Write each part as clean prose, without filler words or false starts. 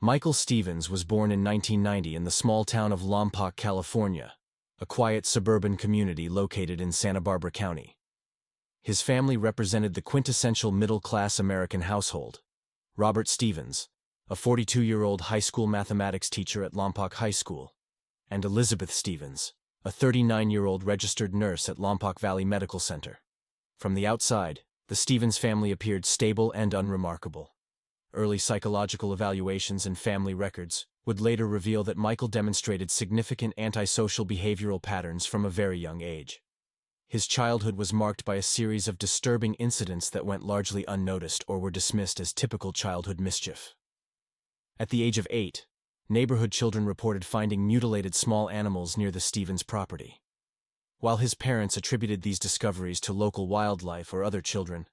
Michael Stevens was born in 1990 in the small town of Lompoc, California, a quiet suburban community located in Santa Barbara County. His family represented the quintessential middle-class American household. Robert Stevens, a 42-year-old high school mathematics teacher at Lompoc High School, and Elizabeth Stevens, a 39-year-old registered nurse at Lompoc Valley Medical Center. From the outside, the Stevens family appeared stable and unremarkable. Early psychological evaluations and family records would later reveal that Michael demonstrated significant antisocial behavioral patterns from a very young age. His childhood was marked by a series of disturbing incidents that went largely unnoticed or were dismissed as typical childhood mischief. At the age of 8, neighborhood children reported finding mutilated small animals near the Stevens property. While his parents attributed these discoveries to local wildlife or other children,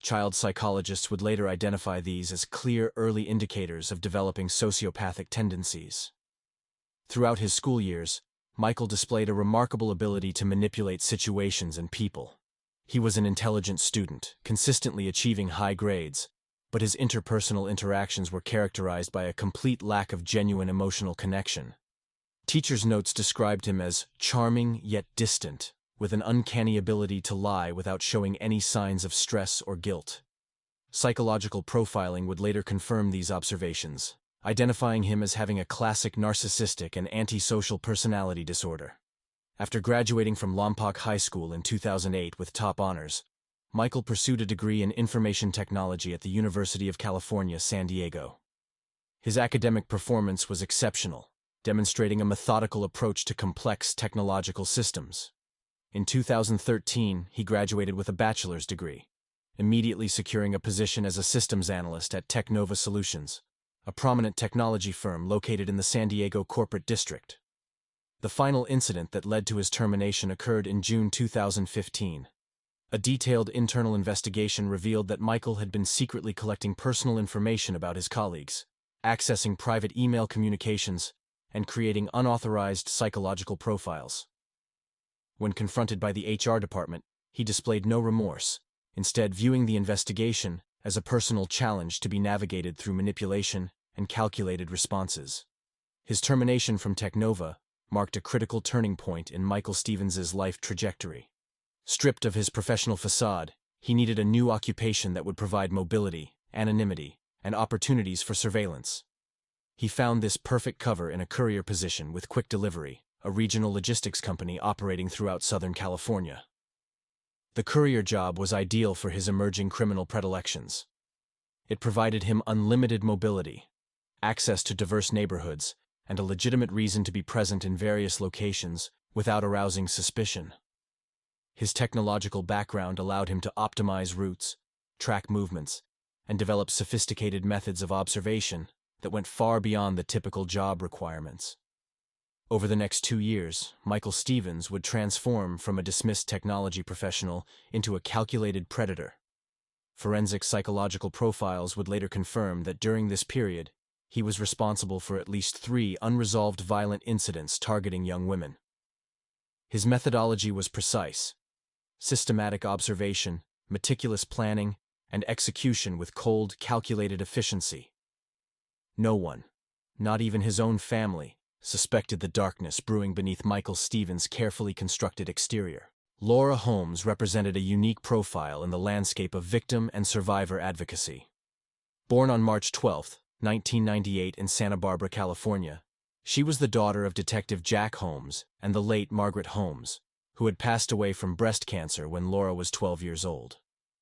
child psychologists would later identify these as clear early indicators of developing sociopathic tendencies. Throughout his school years, Michael displayed a remarkable ability to manipulate situations and people. He was an intelligent student, consistently achieving high grades, but his interpersonal interactions were characterized by a complete lack of genuine emotional connection. Teachers' notes described him as charming yet distant, with an uncanny ability to lie without showing any signs of stress or guilt. Psychological profiling would later confirm these observations, identifying him as having a classic narcissistic and antisocial personality disorder. After graduating from Lompoc High School in 2008 with top honors, Michael pursued a degree in information technology at the University of California, San Diego. His academic performance was exceptional, demonstrating a methodical approach to complex technological systems. In 2013, he graduated with a bachelor's degree, immediately securing a position as a systems analyst at Technova Solutions, a prominent technology firm located in the San Diego corporate district. The final incident that led to his termination occurred in June 2015. A detailed internal investigation revealed that Michael had been secretly collecting personal information about his colleagues, accessing private email communications, and creating unauthorized psychological profiles. When confronted by the HR department, he displayed no remorse, instead viewing the investigation as a personal challenge to be navigated through manipulation and calculated responses. His termination from Technova marked a critical turning point in Michael Stevens' life trajectory. Stripped of his professional facade, he needed a new occupation that would provide mobility, anonymity, and opportunities for surveillance. He found this perfect cover in a courier position with Quick Delivery, a regional logistics company operating throughout Southern California. The courier job was ideal for his emerging criminal predilections. It provided him unlimited mobility, access to diverse neighborhoods, and a legitimate reason to be present in various locations without arousing suspicion. His technological background allowed him to optimize routes, track movements, and develop sophisticated methods of observation that went far beyond the typical job requirements. Over the next 2 years, Michael Stevens would transform from a dismissed technology professional into a calculated predator. Forensic psychological profiles would later confirm that during this period, he was responsible for at least 3 unresolved violent incidents targeting young women. His methodology was precise: systematic observation, meticulous planning, and execution with cold, calculated efficiency. No one, not even his own family, suspected the darkness brewing beneath Michael Stevens' carefully constructed exterior. Laura Holmes represented a unique profile in the landscape of victim and survivor advocacy. Born on March 12, 1998 in Santa Barbara, California, she was the daughter of Detective Jack Holmes and the late Margaret Holmes, who had passed away from breast cancer when Laura was 12 years old.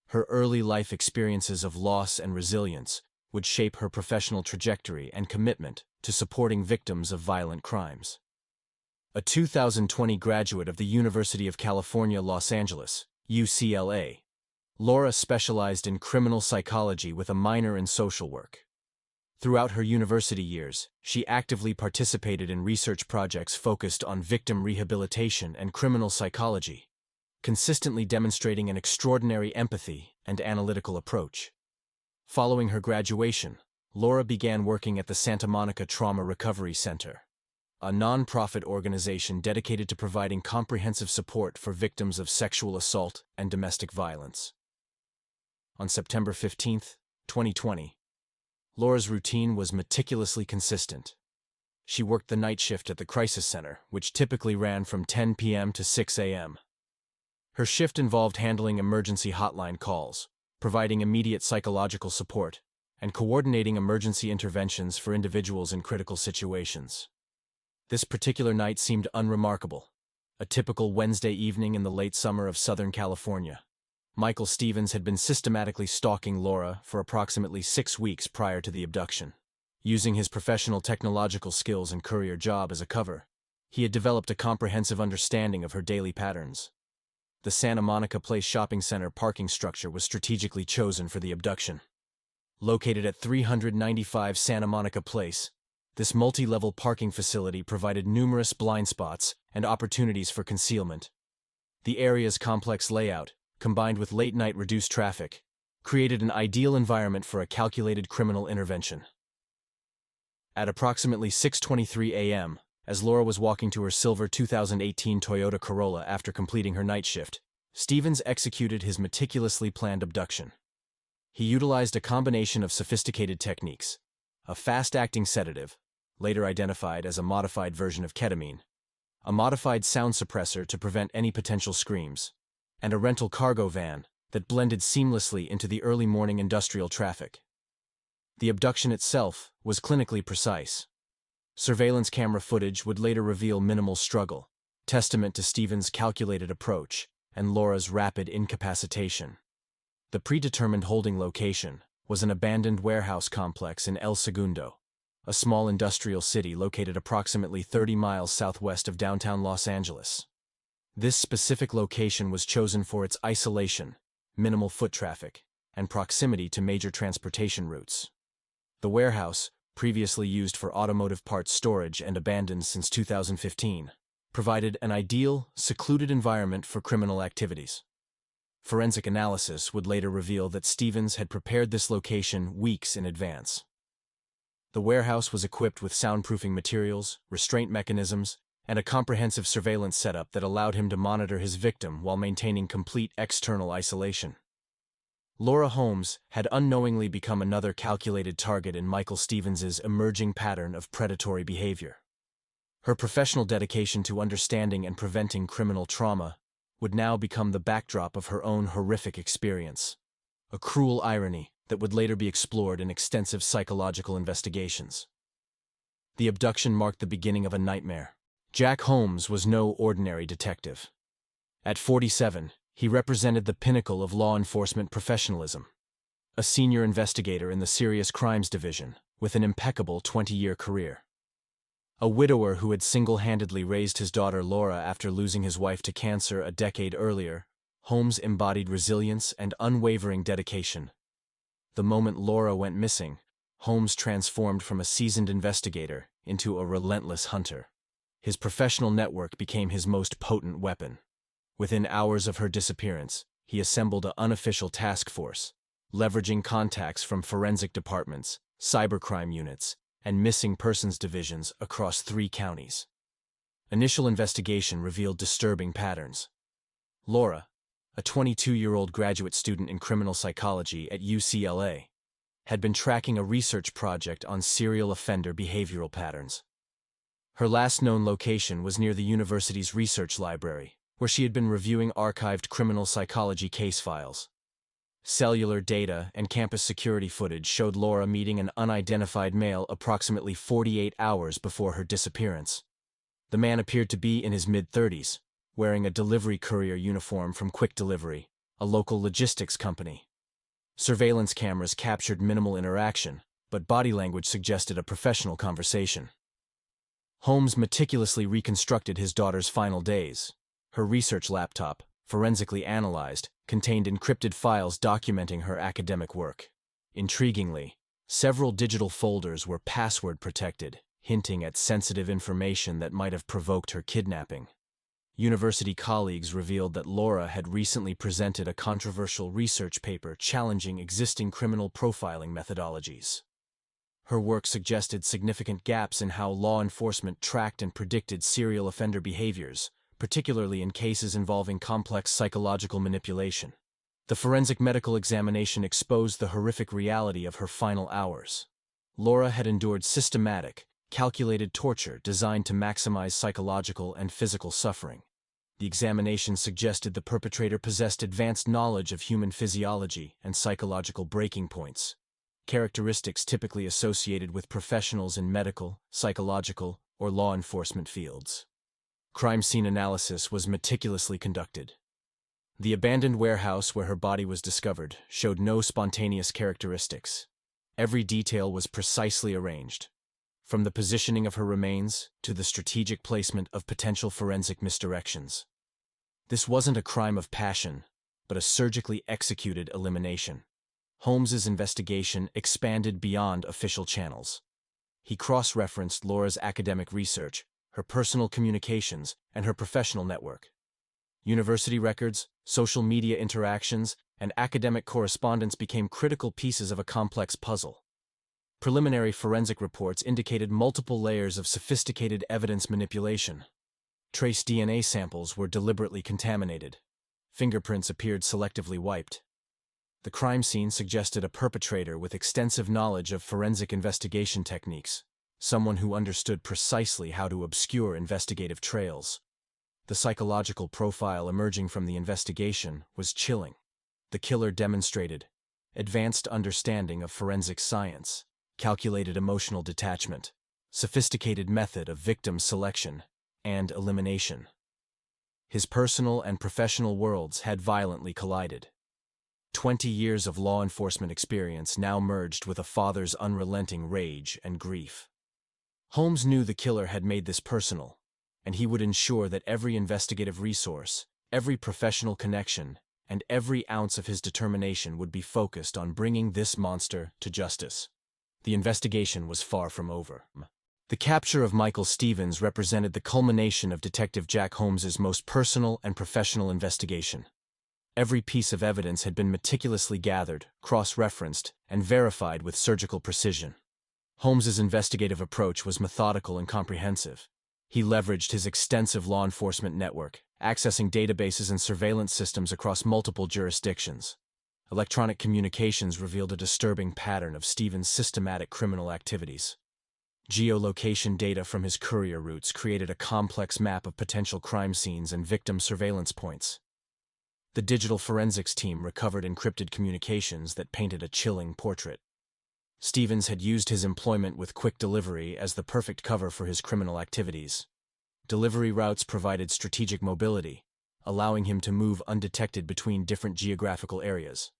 Her early life experiences of loss and resilience would shape her professional trajectory and commitment to supporting victims of violent crimes. A 2020 graduate of the University of California, Los Angeles, UCLA, Laura specialized in criminal psychology with a minor in social work. Throughout her university years, she actively participated in research projects focused on victim rehabilitation and criminal psychology, consistently demonstrating an extraordinary empathy and analytical approach. Following her graduation, Laura began working at the Santa Monica Trauma Recovery Center, a non-profit organization dedicated to providing comprehensive support for victims of sexual assault and domestic violence. On September 15, 2020, Laura's routine was meticulously consistent. She worked the night shift at the crisis center, which typically ran from 10 p.m. to 6 a.m. Her shift involved handling emergency hotline calls, providing immediate psychological support, and coordinating emergency interventions for individuals in critical situations. This particular night seemed unremarkable, a typical Wednesday evening in the late summer of Southern California. Michael Stevens had been systematically stalking Laura for approximately 6 weeks prior to the abduction. Using his professional technological skills and courier job as a cover, he had developed a comprehensive understanding of her daily patterns. The Santa Monica Place shopping center parking structure was strategically chosen for the abduction. Located at 395 Santa Monica Place, this multi-level parking facility provided numerous blind spots and opportunities for concealment. The area's complex layout, combined with late-night reduced traffic, created an ideal environment for a calculated criminal intervention. At approximately 6:23 a.m., as Laura was walking to her silver 2018 Toyota Corolla after completing her night shift, Stevens executed his meticulously planned abduction. He utilized a combination of sophisticated techniques: a fast-acting sedative, later identified as a modified version of ketamine, a modified sound suppressor to prevent any potential screams, and a rental cargo van that blended seamlessly into the early morning industrial traffic. The abduction itself was clinically precise. Surveillance camera footage would later reveal minimal struggle, testament to Stevens' calculated approach and Laura's rapid incapacitation. The predetermined holding location was an abandoned warehouse complex in El Segundo, a small industrial city located approximately 30 miles southwest of downtown Los Angeles. This specific location was chosen for its isolation, minimal foot traffic, and proximity to major transportation routes. The warehouse, previously used for automotive parts storage and abandoned since 2015, provided an ideal, secluded environment for criminal activities. Forensic analysis would later reveal that Stevens had prepared this location weeks in advance. The warehouse was equipped with soundproofing materials, restraint mechanisms, and a comprehensive surveillance setup that allowed him to monitor his victim while maintaining complete external isolation. Laura Holmes had unknowingly become another calculated target in Michael Stevens' emerging pattern of predatory behavior. Her professional dedication to understanding and preventing criminal trauma would now become the backdrop of her own horrific experience, a cruel irony that would later be explored in extensive psychological investigations. The abduction marked the beginning of a nightmare. Jack Holmes was no ordinary detective. At 47, he represented the pinnacle of law enforcement professionalism, a senior investigator in the Serious Crimes Division with an impeccable 20-year career. A widower who had single-handedly raised his daughter Laura after losing his wife to cancer a decade earlier, Holmes embodied resilience and unwavering dedication. The moment Laura went missing, Holmes transformed from a seasoned investigator into a relentless hunter. His professional network became his most potent weapon. Within hours of her disappearance, he assembled an unofficial task force, leveraging contacts from forensic departments, cybercrime units, and missing persons divisions across 3 counties. Initial investigation revealed disturbing patterns. Laura, a 22-year-old graduate student in criminal psychology at UCLA, had been tracking a research project on serial offender behavioral patterns. Her last known location was near the university's research library, where she had been reviewing archived criminal psychology case files. Cellular data and campus security footage showed Laura meeting an unidentified male approximately 48 hours before her disappearance. The man appeared to be in his mid-30s, wearing a delivery courier uniform from Quick Delivery, a local logistics company. Surveillance cameras captured minimal interaction, but body language suggested a professional conversation. Holmes meticulously reconstructed his daughter's final days. Her research laptop, forensically analyzed, contained encrypted files documenting her academic work. Intriguingly, several digital folders were password-protected, hinting at sensitive information that might have provoked her kidnapping. University colleagues revealed that Laura had recently presented a controversial research paper challenging existing criminal profiling methodologies. Her work suggested significant gaps in how law enforcement tracked and predicted serial offender behaviors, particularly in cases involving complex psychological manipulation. The forensic medical examination exposed the horrific reality of her final hours. Laura had endured systematic, calculated torture designed to maximize psychological and physical suffering. The examination suggested the perpetrator possessed advanced knowledge of human physiology and psychological breaking points, characteristics typically associated with professionals in medical, psychological, or law enforcement fields. Crime scene analysis was meticulously conducted. The abandoned warehouse where her body was discovered showed no spontaneous characteristics. Every detail was precisely arranged, from the positioning of her remains to the strategic placement of potential forensic misdirections. This wasn't a crime of passion, but a surgically executed elimination. Holmes's investigation expanded beyond official channels. He cross-referenced Laura's academic research, her personal communications, and her professional network. University records, social media interactions, and academic correspondence became critical pieces of a complex puzzle. Preliminary forensic reports indicated multiple layers of sophisticated evidence manipulation. Trace DNA samples were deliberately contaminated. Fingerprints appeared selectively wiped. The crime scene suggested a perpetrator with extensive knowledge of forensic investigation techniques, someone who understood precisely how to obscure investigative trails. The psychological profile emerging from the investigation was chilling. The killer demonstrated advanced understanding of forensic science, calculated emotional detachment, sophisticated method of victim selection, and elimination. His personal and professional worlds had violently collided. 20 years of law enforcement experience now merged with a father's unrelenting rage and grief. Holmes knew the killer had made this personal, and he would ensure that every investigative resource, every professional connection, and every ounce of his determination would be focused on bringing this monster to justice. The investigation was far from over. The capture of Michael Stevens represented the culmination of Detective Jack Holmes's most personal and professional investigation. Every piece of evidence had been meticulously gathered, cross-referenced, and verified with surgical precision. Holmes's investigative approach was methodical and comprehensive. He leveraged his extensive law enforcement network, accessing databases and surveillance systems across multiple jurisdictions. Electronic communications revealed a disturbing pattern of Stevens' systematic criminal activities. Geolocation data from his courier routes created a complex map of potential crime scenes and victim surveillance points. The digital forensics team recovered encrypted communications that painted a chilling portrait. Stevens had used his employment with quick delivery as the perfect cover for his criminal activities. Delivery routes provided strategic mobility, allowing him to move undetected between different geographical areas.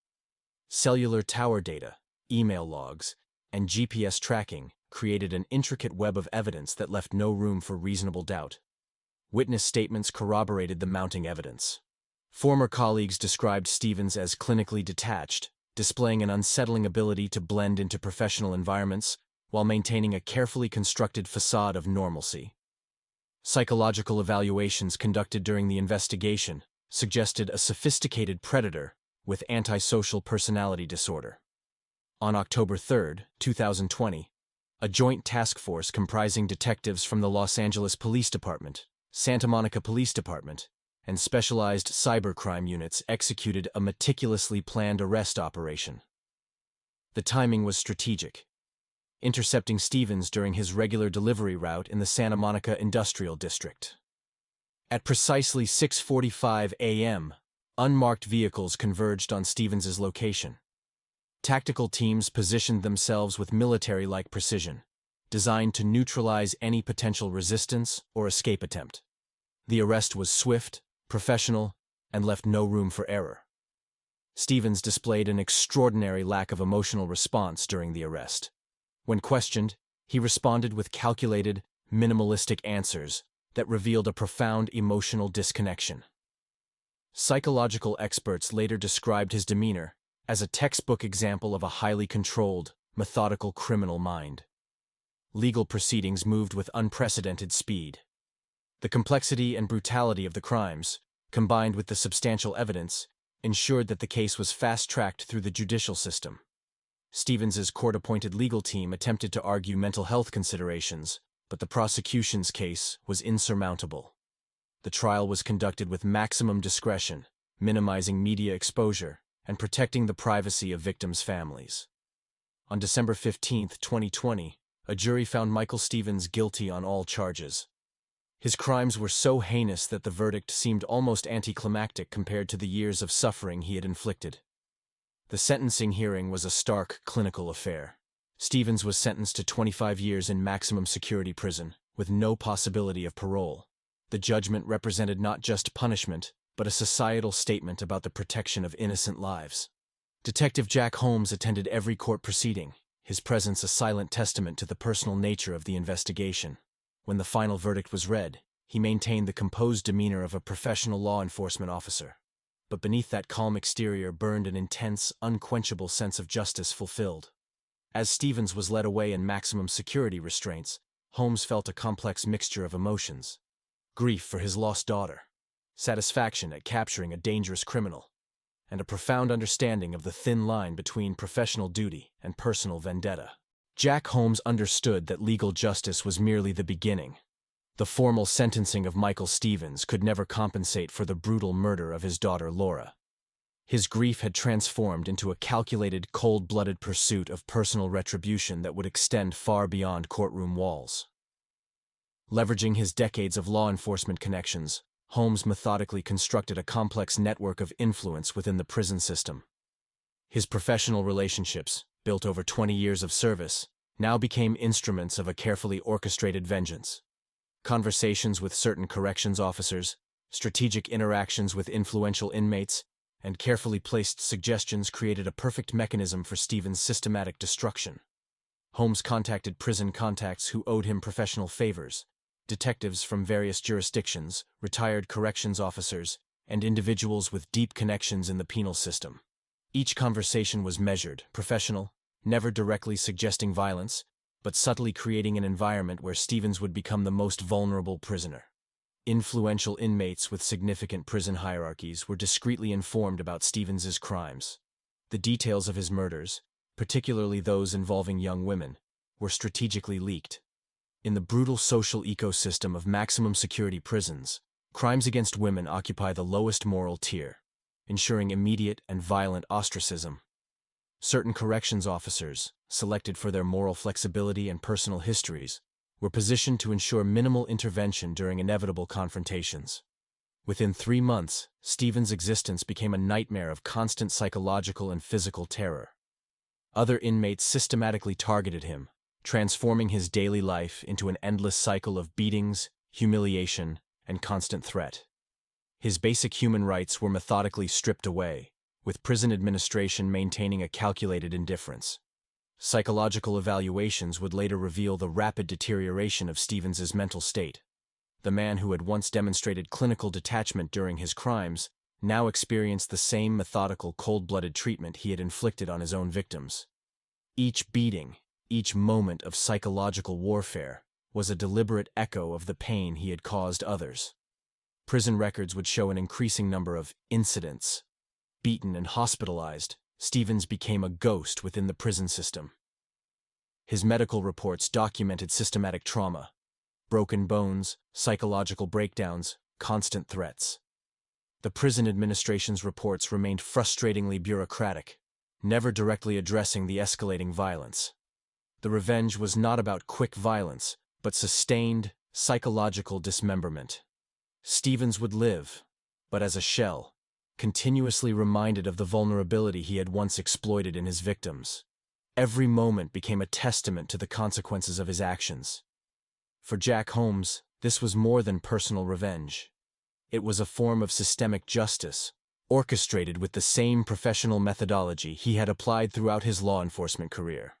Cellular tower data, email logs, and GPS tracking created an intricate web of evidence that left no room for reasonable doubt. Witness statements corroborated the mounting evidence. Former colleagues described Stevens as clinically detached, displaying an unsettling ability to blend into professional environments while maintaining a carefully constructed facade of normalcy. Psychological evaluations conducted during the investigation suggested a sophisticated predator with antisocial personality disorder. On October 3, 2020, a joint task force comprising detectives from the Los Angeles Police Department, Santa Monica Police Department, and specialized cybercrime units executed a meticulously planned arrest operation. The timing was strategic, intercepting Stevens during his regular delivery route in the Santa Monica Industrial District. At precisely 6:45 a.m., unmarked vehicles converged on Stevens's location. Tactical teams positioned themselves with military-like precision, designed to neutralize any potential resistance or escape attempt. The arrest was swift, professional, and left no room for error. Stevens displayed an extraordinary lack of emotional response during the arrest. When questioned, he responded with calculated, minimalistic answers that revealed a profound emotional disconnection. Psychological experts later described his demeanor as a textbook example of a highly controlled, methodical criminal mind. Legal proceedings moved with unprecedented speed. The complexity and brutality of the crimes, combined with the substantial evidence, ensured that the case was fast-tracked through the judicial system. Stevens's court-appointed legal team attempted to argue mental health considerations, but the prosecution's case was insurmountable. The trial was conducted with maximum discretion, minimizing media exposure and protecting the privacy of victims' families. On December 15, 2020, a jury found Michael Stevens guilty on all charges. His crimes were so heinous that the verdict seemed almost anticlimactic compared to the years of suffering he had inflicted. The sentencing hearing was a stark, clinical affair. Stevens was sentenced to 25 years in maximum security prison, with no possibility of parole. The judgment represented not just punishment, but a societal statement about the protection of innocent lives. Detective Jack Holmes attended every court proceeding, his presence a silent testament to the personal nature of the investigation. When the final verdict was read, he maintained the composed demeanor of a professional law enforcement officer. But beneath that calm exterior burned an intense, unquenchable sense of justice fulfilled. As Stevens was led away in maximum security restraints, Holmes felt a complex mixture of emotions. Grief for his lost daughter, satisfaction at capturing a dangerous criminal, and a profound understanding of the thin line between professional duty and personal vendetta. Jack Holmes understood that legal justice was merely the beginning. The formal sentencing of Michael Stevens could never compensate for the brutal murder of his daughter Laura. His grief had transformed into a calculated, cold-blooded pursuit of personal retribution that would extend far beyond courtroom walls. Leveraging his decades of law enforcement connections, Holmes methodically constructed a complex network of influence within the prison system. His professional relationships, built over 20 years of service, now became instruments of a carefully orchestrated vengeance. Conversations with certain corrections officers, strategic interactions with influential inmates, and carefully placed suggestions created a perfect mechanism for Stevens' systematic destruction. Holmes contacted prison contacts who owed him professional favors, detectives from various jurisdictions, retired corrections officers, and individuals with deep connections in the penal system. Each conversation was measured, professional, never directly suggesting violence, but subtly creating an environment where Stevens would become the most vulnerable prisoner. Influential inmates with significant prison hierarchies were discreetly informed about Stevens's crimes. The details of his murders, particularly those involving young women, were strategically leaked. In the brutal social ecosystem of maximum security prisons, crimes against women occupy the lowest moral tier, ensuring immediate and violent ostracism. Certain corrections officers, selected for their moral flexibility and personal histories, were positioned to ensure minimal intervention during inevitable confrontations. Within 3 months, Stevens' existence became a nightmare of constant psychological and physical terror. Other inmates systematically targeted him, transforming his daily life into an endless cycle of beatings, humiliation, and constant threat. His basic human rights were methodically stripped away, with prison administration maintaining a calculated indifference. Psychological evaluations would later reveal the rapid deterioration of Stevens's mental state. The man who had once demonstrated clinical detachment during his crimes now experienced the same methodical, cold-blooded treatment he had inflicted on his own victims. Each beating, each moment of psychological warfare, was a deliberate echo of the pain he had caused others. Prison records would show an increasing number of incidents. Beaten and hospitalized, Stevens became a ghost within the prison system. His medical reports documented systematic trauma, broken bones, psychological breakdowns, constant threats. The prison administration's reports remained frustratingly bureaucratic, never directly addressing the escalating violence. The revenge was not about quick violence, but sustained, psychological dismemberment. Stevens would live, but as a shell, continuously reminded of the vulnerability he had once exploited in his victims. Every moment became a testament to the consequences of his actions. For Jack Holmes, this was more than personal revenge. It was a form of systemic justice, orchestrated with the same professional methodology he had applied throughout his law enforcement career.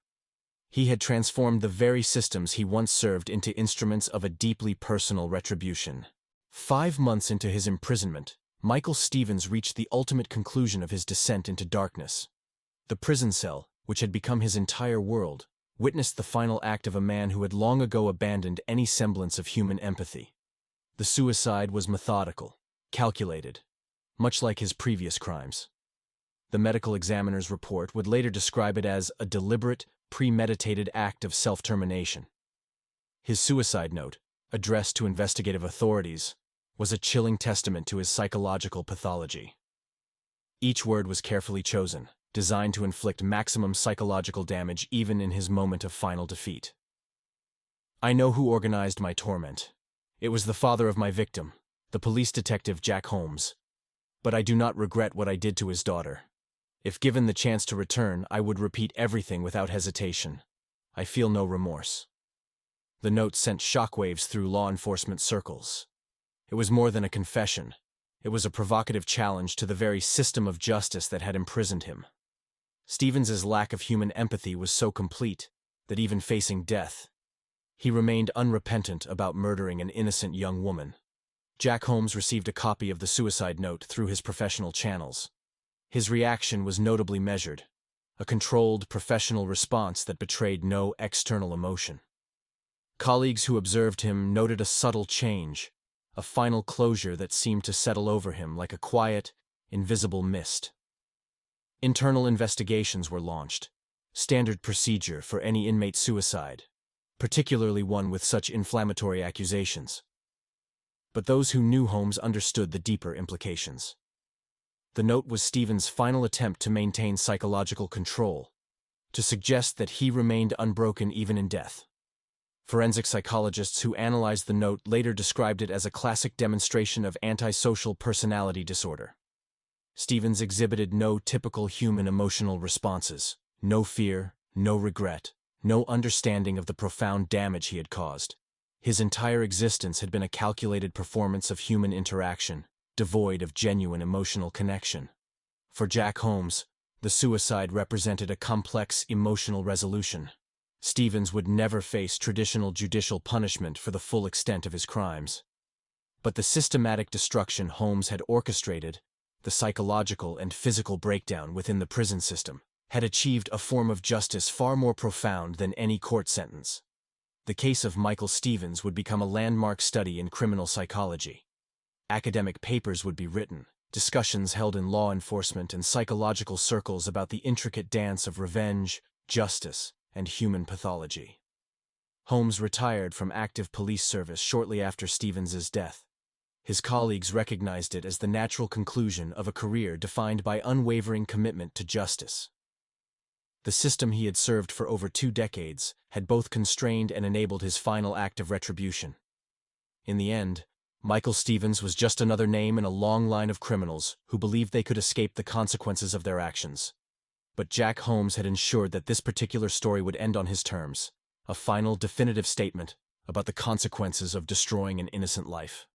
He had transformed the very systems he once served into instruments of a deeply personal retribution. 5 months into his imprisonment, Michael Stevens reached the ultimate conclusion of his descent into darkness. The prison cell, which had become his entire world, witnessed the final act of a man who had long ago abandoned any semblance of human empathy. The suicide was methodical, calculated, much like his previous crimes. The medical examiner's report would later describe it as a deliberate, premeditated act of self-termination. His suicide note, addressed to investigative authorities, was a chilling testament to his psychological pathology. Each word was carefully chosen, designed to inflict maximum psychological damage even in his moment of final defeat. I know who organized my torment. It was the father of my victim, the police detective Jack Holmes. But I do not regret what I did to his daughter. If given the chance to return, I would repeat everything without hesitation. I feel no remorse. The note sent shockwaves through law enforcement circles. It was more than a confession. It was a provocative challenge to the very system of justice that had imprisoned him. Stevens's lack of human empathy was so complete that even facing death, he remained unrepentant about murdering an innocent young woman. Jack Holmes received a copy of the suicide note through his professional channels. His reaction was notably measured, a controlled, professional response that betrayed no external emotion. Colleagues who observed him noted a subtle change, a final closure that seemed to settle over him like a quiet, invisible mist. Internal investigations were launched, standard procedure for any inmate suicide, particularly one with such inflammatory accusations. But those who knew Holmes understood the deeper implications. The note was Stevens' final attempt to maintain psychological control, to suggest that he remained unbroken even in death. Forensic psychologists who analyzed the note later described it as a classic demonstration of antisocial personality disorder. Stevens exhibited no typical human emotional responses, no fear, no regret, no understanding of the profound damage he had caused. His entire existence had been a calculated performance of human interaction, devoid of genuine emotional connection. For Jack Holmes, the suicide represented a complex emotional resolution. Stevens would never face traditional judicial punishment for the full extent of his crimes. But the systematic destruction Holmes had orchestrated, the psychological and physical breakdown within the prison system, had achieved a form of justice far more profound than any court sentence. The case of Michael Stevens would become a landmark study in criminal psychology. Academic papers would be written, discussions held in law enforcement and psychological circles about the intricate dance of revenge, justice, and human pathology. Holmes retired from active police service shortly after Stevens's death. His colleagues recognized it as the natural conclusion of a career defined by unwavering commitment to justice. The system he had served for over 2 decades had both constrained and enabled his final act of retribution. In the end, Michael Stevens was just another name in a long line of criminals who believed they could escape the consequences of their actions. But Jack Holmes had ensured that this particular story would end on his terms, a final, definitive statement about the consequences of destroying an innocent life.